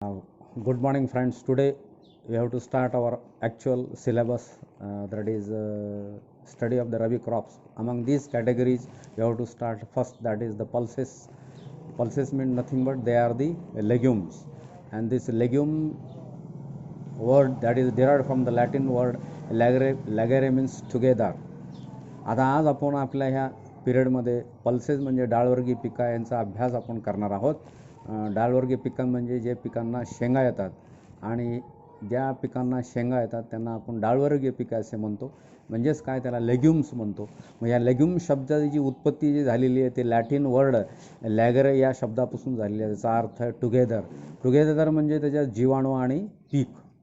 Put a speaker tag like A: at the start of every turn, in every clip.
A: Good morning, friends. Today we have to start our actual syllabus, that is study of the Rabi crops. Among these categories, we have to start first, that is the pulses. Pulses mean nothing but they are the legumes, and this legume word that is derived from the Latin word lagere means together. आता आज आपण आपल्या ह्या पिरियडमध्ये pulses म्हणजे डाळवर्गीय पिका यांचा अभ्यास आपण करणार आहोत. डाळवर्गीय पिकं म्हणजे जे पिकांना शेंगा येतात आणि ज्या पिकांना शेंगा येतात त्यांना आपण डाळवर्गीय पिकं असे म्हणतो. म्हणजेच काय, त्याला लेग्युम्स म्हणतो. मग या लेग्युम शब्दाची जी उत्पत्ती जी झालेली आहे ते लॅटिन वर्ड लॅगरे या शब्दापासून झालेली आहे. त्याचा अर्थ टुगेदर. टुगेदर म्हणजे त्याच्यात जीवाणू आणि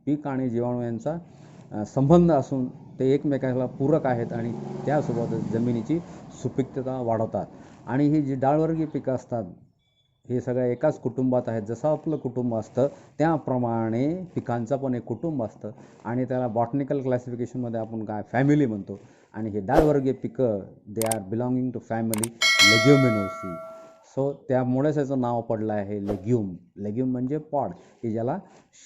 A: पीक आणि जीवाणू यांचा संबंध असून ते एकमेकाला पूरक आहेत आणि त्यासोबत जमिनीची सुपीकता वाढवतात. आणि ही जी डाळवर्गीय पिकं असतात हे सगळ्या एकाच कुटुंबात आहेत. जसं आपलं कुटुंब असतं त्याप्रमाणे पिकांचं पण एक कुटुंब असतं आणि त्याला बॉटनिकल क्लासिफिकेशनमध्ये आपण काय फॅमिली म्हणतो. आणि हे डाळवर्गीय पिकं they are belonging to family Leguminosae. So त्यामुळेच याचं नाव पडलं आहे लेग्युम. लेग्युम म्हणजे पॉड की ज्याला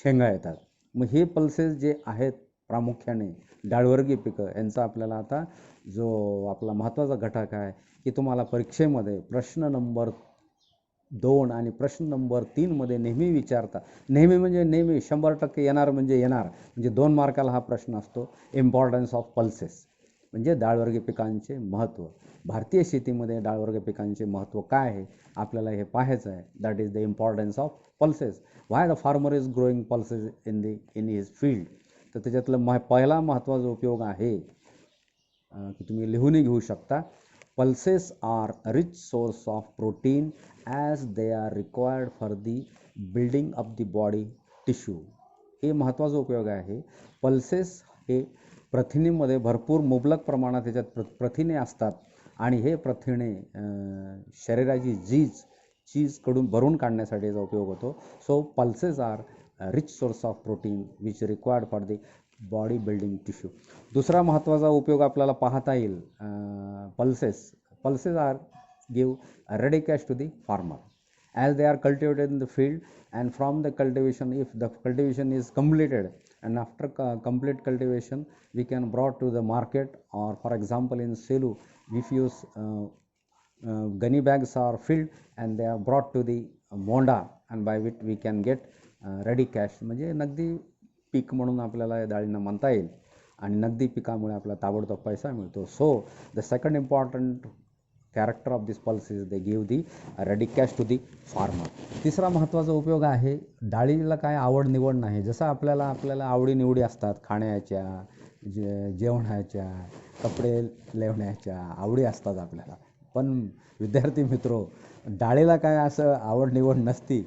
A: शेंगा येतात. मग हे पल्सेस जे आहेत प्रामुख्याने डाळवर्गीय पिकं यांचा आपल्याला आता जो आपला महत्त्वाचा घटक आहे की तुम्हाला परीक्षेमध्ये प्रश्न नंबर 2 आणि प्रश्न नंबर 3मध्ये नेहमी विचारता. नेहमी म्हणजे नेहमी 100% येणार म्हणजे 2 मार्काला हा प्रश्न असतो. इम्पॉर्टन्स ऑफ पल्सेस म्हणजे डाळवर्गीय पिकांचे महत्त्व. भारतीय शेतीमध्ये डाळवर्गीय पिकांचे महत्त्व काय आहे आपल्याला हे पाहायचं आहे. That is the importance of pulses. Why the farmer is growing pulses in his field. तर त्याच्यातलं पहिला महत्त्वाचा उपयोग आहे की तुम्ही लिहूनही घेऊ शकता. Pulses are rich source of protein as they are required for the building of the body tissue. हे महत्त्वाचा उपयोग आहे. पल्सेस हे प्रथिनेमध्ये भरपूर मुबलक प्रमाणात त्याच्यात प्रथिने असतात आणि हे प्रथिने शरीराची चीजकडून भरून काढण्यासाठी याचा उपयोग होतो. So pulses are rich source of protein which required for the body building tissue. दुसरा महत्त्वाचा उपयोग आपल्याला पाहता येईल. Pulses are give ready cash to the farmer as they are cultivated in the field, and from the cultivation, if the cultivation is completed and after complete cultivation we can brought to the market, or for example in Selu if use gunny bags are filled and they are brought to the monda and by which we can get ready cash. म्हणजे नगदी पीक म्हणून आपल्याला या डाळींना म्हणता येईल आणि नगदी पिकामुळे आपल्याला ताबडतोब पैसा मिळतो. So the second important character of this pulses they give the ready cash to the farmer. तिसरा महत्त्वाचा उपयोग आहे, डाळीला काय आवड निवड नाही. जसं आपल्याला आवडीनिवडी असतात खाण्याच्या, जेवणाच्या, कपडे लेवण्याच्या आवडी असतात आपल्याला. पण विद्यार्थी मित्रो, डाळीला काय असं आवड निवड नसती.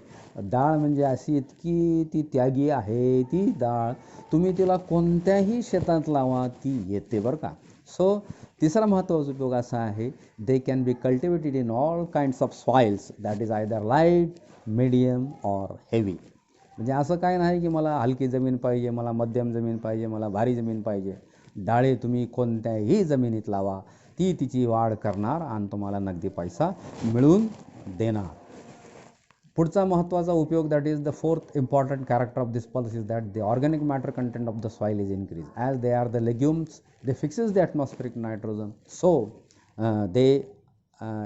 A: डाळ म्हणजे अशी इतकी ती त्यागी आहे. ती डाळ तुम्ही तिला कोणत्याही शेतात लावा ती येते बरं का. सो तिसरा महत्त्वाचा उपयोग असा आहे, they can be cultivated in all kinds of soils that is either light, medium or heavy. म्हणजे असं काय नाही की मला हलकी जमीन पाहिजे, मला मध्यम जमीन पाहिजे, मला भारी जमीन पाहिजे. डाळी तुम्ही कोणत्याही जमिनीत लावा ती तिची वाढ करणार आणि तुम्हाला नगदी पैसा मिळवून देणार. पुढचा महत्त्वाचा उपयोग, that is the fourth important character of this pulse is that the organic matter content of the soil is increase. As they are the legumes they fixes the atmospheric nitrogen. So they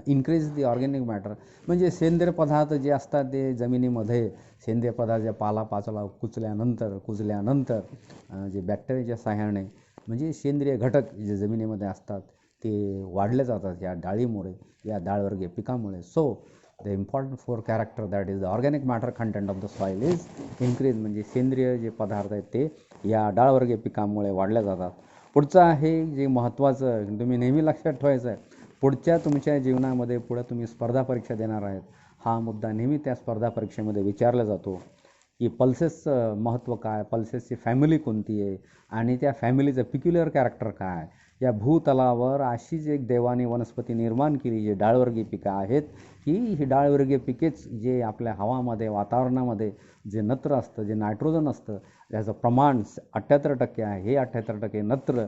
A: increase the organic matter. म्हणजे सेंद्रिय पदार्थ जे असतात ते जमिनीमध्ये सेंद्रिय पदार्थ जे पालापाचोळा कुजल्यानंतर जे बॅक्टेरियाच्या सहाय्याने म्हणजे सेंद्रिय घटक जे जमिनीमध्ये असतात ते वाढले जातात या डाळीमुळे, या डाळवर्गीय पिकामुळे. So the important four character that is the organic matter content of the soil is increase. म्हणजे सेंद्रिय जे पदार्थ आहेत ते या डाळवर्गीय पिकामुळे वाढले जातात. पुढचं आहे जे महत्त्वाचं तुम्ही नेहमी लक्षात ठेवायचं आहे, पुढच्या तुमच्या जीवनामध्ये पुढे तुम्ही स्पर्धा परीक्षा देणार आहेत. हा मुद्दा नेहमी त्या स्पर्धा परीक्षेमध्ये विचारला जातो की पल्सेसचं महत्त्व काय, पल्सेसची फॅमिली कोणती आहे आणि त्या फॅमिलीचं पिक्युलर कॅरेक्टर काय. या भूतलावर अशीच एक देवाने वनस्पती निर्माण केली जे डाळवर्गीय पिकं आहेत की ही डाळवर्गीय पिकेच जे आपल्या हवामध्ये वातावरणामध्ये जे नत्र असतं, जे नायट्रोजन असतं, त्याचं प्रमाण 78% आहे. हे 78% नत्र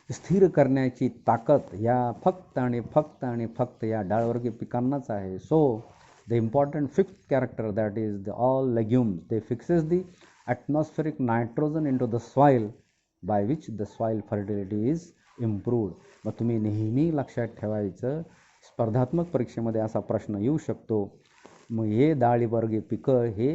A: स्थिर करण्याची ताकद या फक्त या डाळवर्गीय पिकांनाच आहे. So The important fifth character, that is the all legumes, they fixes the atmospheric nitrogen into the soil, by which the soil fertility is improved. मग तुम्ही नेहमी लक्षात ठेवायचं, स्पर्धात्मक परीक्षेमध्ये असा प्रश्न येऊ शकतो. मग हे डाळीवर्गीय पिकं हे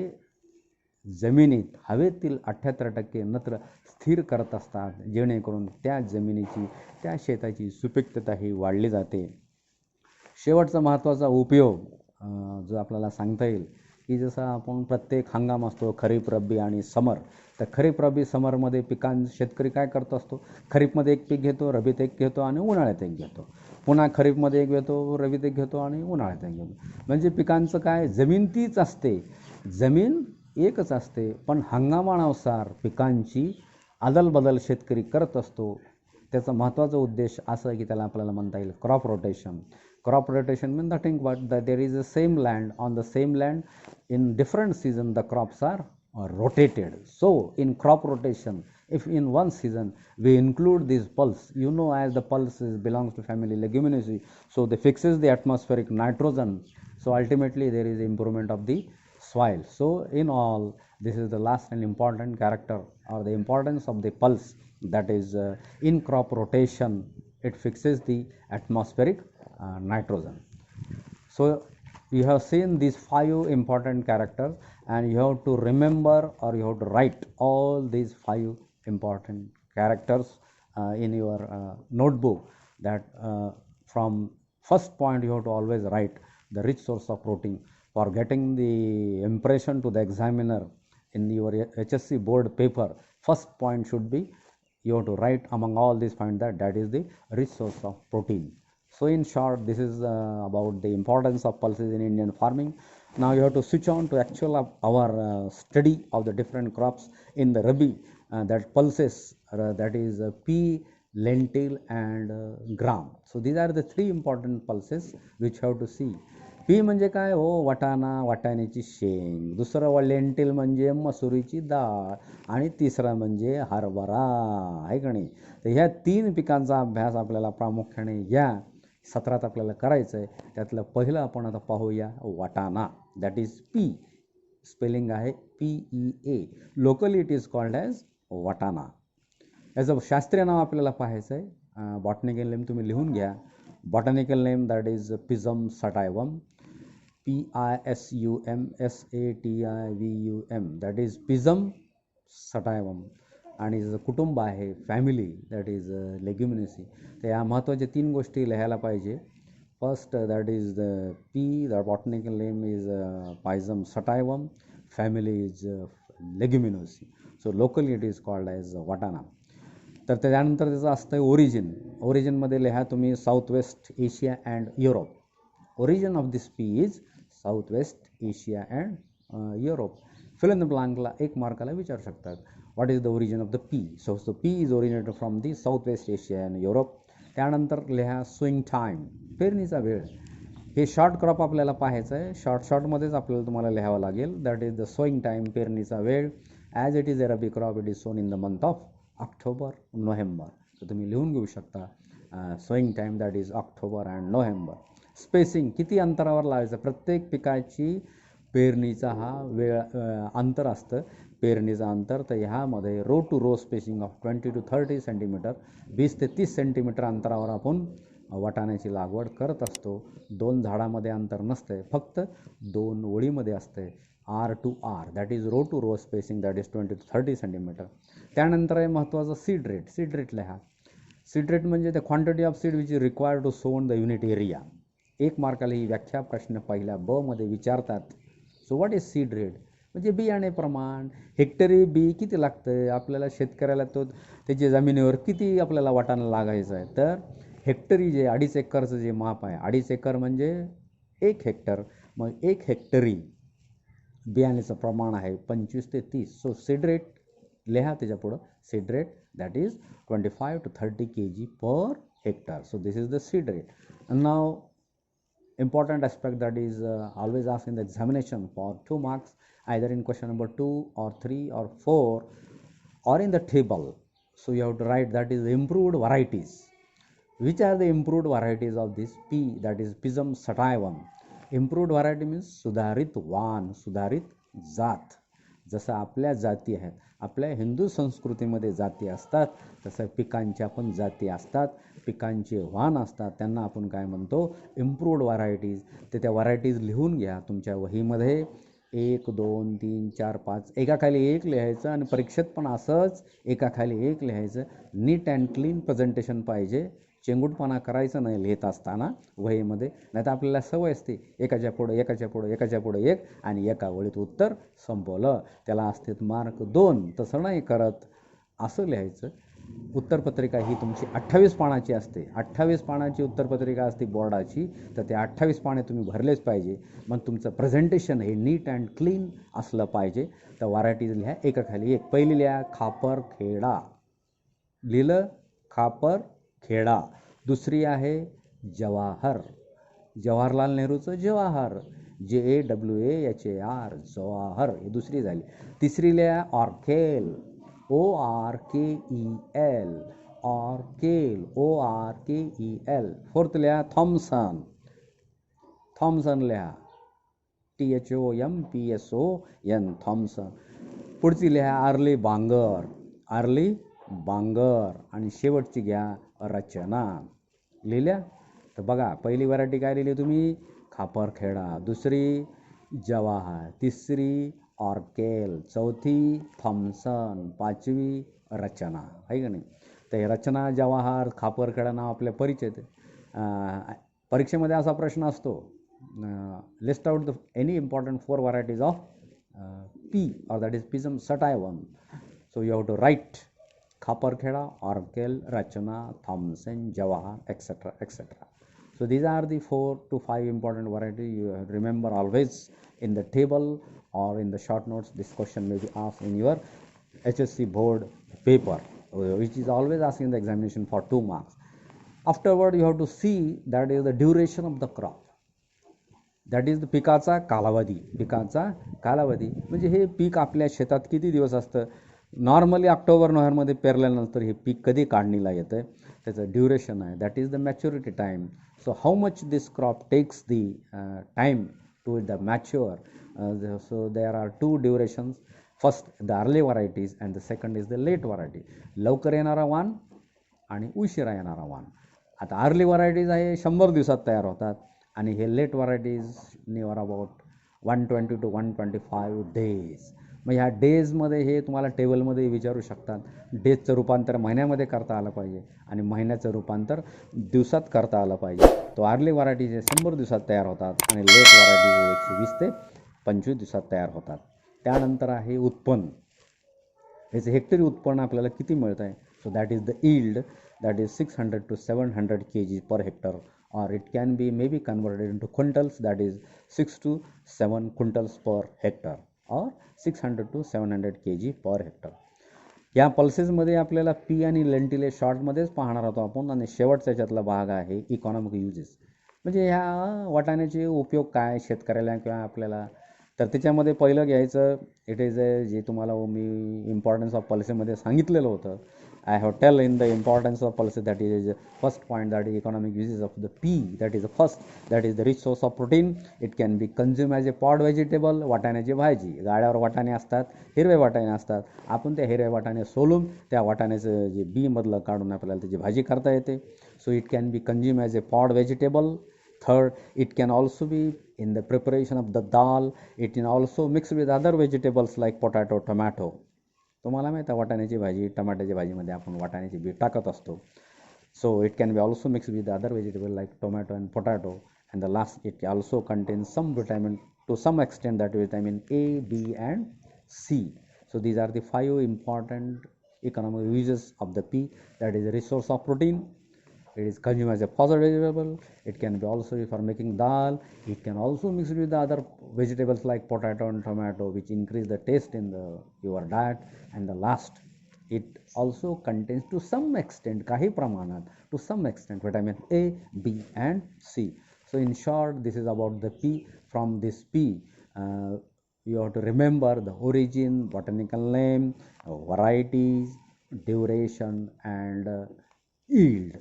A: जमिनीत हवेतील 78% नत्र स्थिर करत असतात, जेणेकरून त्या जमिनीची, त्या शेताची सुपीकता ही वाढली जाते. शेवटचा महत्त्वाचा उपयोग जो आपल्याला सांगता येईल, की जसं आपण प्रत्येक हंगाम असतो, खरीप, रब्बी आणि समर. तर खरीप, रब्बी, समरमध्ये शेतकरी काय करत असतो, खरीपमध्ये एक पीक घेतो, रब्बीत एक घेतो आणि उन्हाळ्यात एक घेतो. पुन्हा खरीपमध्ये एक घेतो, रब्बीत एक घेतो आणि उन्हाळ्यात एक घेतो. म्हणजे पिकांचं काय, जमीन तीच असते, जमीन एकच असते, पण हंगामानुसार पिकांची अदलबदल शेतकरी करत असतो. त्याचा महत्त्वाचा उद्देश असं आहे की त्याला आपल्याला म्हणता येईल crop rotation. Crop rotation means nothing but that there is the same land, on the same land in different season the crops are rotated. So in crop rotation, if in one season we include this pulse, you know, as the pulse belongs to family Leguminaceae, so they fixes the atmospheric nitrogen, so ultimately there is improvement of the soil. So in all, this is the last and important character, or the importance of the pulse, that is in crop rotation it fixes the atmospheric nitrogen. So you have seen these 5 important characters, and you have to remember, or you have to write all these 5 important characters in your notebook. That from first point you have to always write the rich source of protein. For getting the impression to the examiner in your HSC board paper, first point should be, you have to write among all these points that is the rich source of protein. So in short, this is about the importance of pulses in Indian farming. Now you have to switch on to actual our study of the different crops in the Rabi, that pulses, that is pea, lentil and gram. So these are the 3 important pulses which have to see. P म्हणजे काय हो, वाटाणा, वाटाण्याची शेंग. दुसरं lentil म्हणजे मसुरीची डाळ, आणि तिसरा म्हणजे हरभरा, आहे का नाही. तर ह्या 3 पिकांचा अभ्यास आपल्याला प्रामुख्याने या सत्रात आपल्याला करायचं आहे. त्यातलं पहिलं आपण आता पाहूया वाटाणा, दॅट इज पी. स्पेलिंग आहे PEA. Locally it is called as वाटाणा. याचं शास्त्रीय नाव आपल्याला पाहायचं आहे. बॉटनिकल नेम तुम्ही लिहून घ्या. Botanical name that is Pisum sativum, PISUM SATIVUM, that is Pisum sativum. आणि जर कुटुंब आहे, फॅमिली, दॅट इज लेग्युमिनेसी. तर या महत्त्वाच्या 3 गोष्टी लिहायला पाहिजे. First, that is the pea, the botanical name is pisum sativum, family is leguminosae. So locally it is called as वाटाणा. तर त्याच्यानंतर त्याचं असतं ओरिजिन. ओरिजिनमध्ये लिहा तुम्ही south west Asia and Europe. Origin of this pea is south west Asia and Europe. Fill in the ब्लँकला 1 मार्काला विचारू शकतात, what is the origin of the pea. So pea is originated from the southwest Asia and Europe. त्यानंतर लिहा swing time, पेरणीचा वेळ. हे short crop आपल्याला पाहायचं आहे. शॉर्टमध्येच आपल्याला तुम्हाला लिहावं लागेल. That is the sowing time, पेरणीचा वेळ. As it is a rabi crop, it is sown in the month of October, November. तर तुम्ही लिहून घेऊ शकता sowing time, that is October and November. Spacing, किती अंतरावर लावायचं. प्रत्येक पिकाची पेरणीचा हा वेळ अंतर असतं, पेरणीचं अंतर. तर ह्यामध्ये row to row spacing of 20 to 30 centimetre, 20 ते 30 सेंटीमीटर अंतरावर आपण वाटाण्याची लागवड करत असतो. 2 झाडामध्ये अंतर नसते, फक्त 2 ओळीमध्ये असते. R to R, that is row to row spacing, that is 20 to 30 centimetre. त्यानंतर आहे महत्त्वाचं सीड रेट. सीड रेट लिहा. सीड रेट म्हणजे the quantity of seed which is required to sown the unit area. 1 मार्काला ही व्याख्या प्रश्न पहिल्या ब मध्ये विचारतात. So what is seed rate, म्हणजे बियाणे प्रमाण. हेक्टरी बी किती लागतं आपल्याला, शेतकऱ्याला तो त्याच्या जमिनीवर किती आपल्याला वाटाणा लागायचं आहे. तर हेक्टरी जे 2.5 एकरचं जे माप आहे, 2.5 एकर म्हणजे 1 हेक्टर. मग 1 हेक्टरी बियाण्याचं प्रमाण आहे 25 ते 30. सो सीड रेट लिहा त्याच्यापुढं. Seed rate that is 25 to 30 kg per hectare. So this is the seed rate. And now important aspect that is always asked in the examination for 2 marks, either in question number 2 or 3 or 4 or in the table. So you have to write, that is improved varieties. Which are the improved varieties of this pea, that is Pisum sativum. Improved variety means सुधारित वाण, सुधारित जात. जसं आपल्या जाती आहेत, आपल्या हिंदू संस्कृतीमध्ये जाती असतात, तसं पिकांच्या पण जाती असतात, पिकांचे वाण असतात, त्यांना आपण काय म्हणतो, इम्प्रूव्ड व्हरायटीज. तर त्या व्हरायटीज लिहून घ्या तुमच्या वहीमध्ये. 1 2 3 4 5 एकाखाली एक लिहायचं आणि परीक्षेत पण असंच एकाखाली एक लिहायचं. नीट अँड क्लीन प्रेझेंटेशन पाहिजे. चेंगूटपणा करायचं नाही लिहित असताना वहीमध्ये, नाही तर आपल्याला सवय असते एकाच्या पुढं एक आणि एका वळीत उत्तर संपवलं, त्याला असते मार्क 2. तसं नाही करत, असं लिहायचं. उत्तरपत्रिका ही तुमची 28 पानाची असते. 28 पानाची उत्तरपत्रिका असते बोर्डाची, तर ते 28 पाने तुम्ही भरलेच पाहिजे. मग तुमचं प्रेझेंटेशन हे नीट अँड क्लीन असलं पाहिजे. तर व्हरायटीज लिहा एकाखाली एक. पहिली लिहा खापरखेडा, लिहिलं खापर खेडा. दुसरी आहे जवाहर, जवाहरलाल नेहरूचं जवाहर, JAWAHAR, जवाहर, ही दुसरी झाली. तिसरी लिहा ऑर्केल, ORKEL, ऑर्केल, ORKEL. फोर्थ लिहा थॉम्सन, थॉम्सन लिहा, THOMPSON, थॉम्सन. पुढची लिहा आर्ली बांगर, आर्ली बांगर. आणि शेवटची घ्या रचना. लिहिल्या? तर बघा, पहिली व्हरायटी काय लिहिली तुम्ही, खापरखेडा. दुसरी जवाहर, तिसरी ऑर्केल, चौथी थॉम्सन, पाचवी रचना, आहे का नाही. तर हे रचना, जवाहर, खापरखेडा नाव आपल्या परिचित आहे. परीक्षेमध्ये असा प्रश्न असतो, list out the any important 4 varieties of P, or that is Pisum sativum. So you have to write Khaparkheda, Orkel, Rachana, Thomson, Jawahar, etc., etc. So these are the 4 to 5 important varieties. You have to remember always in the table or in the short notes. This question may be asked in your HSC board paper, which is always asking the examination for 2 marks. Afterward, you have to see that is the duration of the crop. That is the पिकाचा कालावधी. पिकाचा कालावधी म्हणजे हे पीक आपल्या शेतात किती दिवस असतं. नॉर्मली ऑक्टोबर नोव्हेंबरमध्ये पेरल्यानंतर हे पीक कधी काढणीला येतं, त्याचं ड्युरेशन आहे. That is the maturity time. So how much this crop takes the time to the mature. So there are 2 durations. First the early varieties and the second is the late variety. लवकर येणारा वाण आणि उशिरा येणारा वाण. आता early varieties आहे 100 दिवसात तयार होतात, आणि हे late varieties near about 120 to 125 days. मग ह्या डेजमध्ये हे तुम्हाला टेबलमध्ये विचारू शकतात. डेजचं रूपांतर महिन्यामध्ये करता आलं पाहिजे आणि महिन्याचं रूपांतर दिवसात करता आलं पाहिजे. तो अर्ली व्हरायटीज हे 100 दिवसात तयार होतात आणि लेट व्हरायटीज 120 ते 25 दिवसात तयार होतात. त्यानंतर आहे उत्पन्न. याचं हेक्टरी उत्पन्न आपल्याला किती मिळत आहे. So that is the yield, that is 600 to 700 kg per hectare, or it can be maybe converted into quintals, that is 6 to 7 quintals per hectare, or 600 to 700 kg per hectare. या पल्सेसमध्ये आपल्याला पी आणि lentil हे शॉर्टमध्येच पाहणार होतो आपण, आणि शेवटचा याच्यातला भाग आहे इकॉनॉमिक युजेस. म्हणजे ह्या वाटाण्याचे उपयोग काय शेतकऱ्याला किंवा आपल्याला. तर त्याच्यामध्ये पहिलं घ्यायचं, इट इज जे तुम्हाला मी इम्पॉर्टन्स ऑफ पॉलिसीमध्ये सांगितलेलं होतं. I have tell in the importance of pulses, that is first point, that is economic uses of the pea. That is the first, that is the rich source of protein. It can be consumed as a pod vegetable. वाटाण्याची भाजी, गाड्यावर वाटाणे असतात, हिरवे वाटाणे असतात. आपण त्या हिरवे वाटाणे सोलून त्या वाटाण्याचं जे बी मधलं काढून आपल्याला त्याची भाजी करता येते. So it can B consume as A pod vegetable. Third, it can also be in the preparation of the dal. It can also mix with other vegetables like potato, tomato. तुम्हाला माहीत आहे वाटाण्याची भाजी, टमाट्याच्या भाजीमध्ये आपण वाटाण्याची बी टाकत असतो. So it can be also mix with other vegetable like tomato and potato. And the last, it also contains some vitamin to some extent, that vitamin A, B and C. So these are the 5 important economic uses of the pea. That is a resource of protein. It is consumed as a fossil vegetable. It can be also for making dal. It can also mix with the other vegetables like potato and tomato, which increase the taste in your diet. And the last, it also contains to some extent, kahi pramanat, to some extent, vitamin A, B and C. So in short, this is about the pea. From this pea, you have to remember the origin, botanical name, varieties, duration and yield.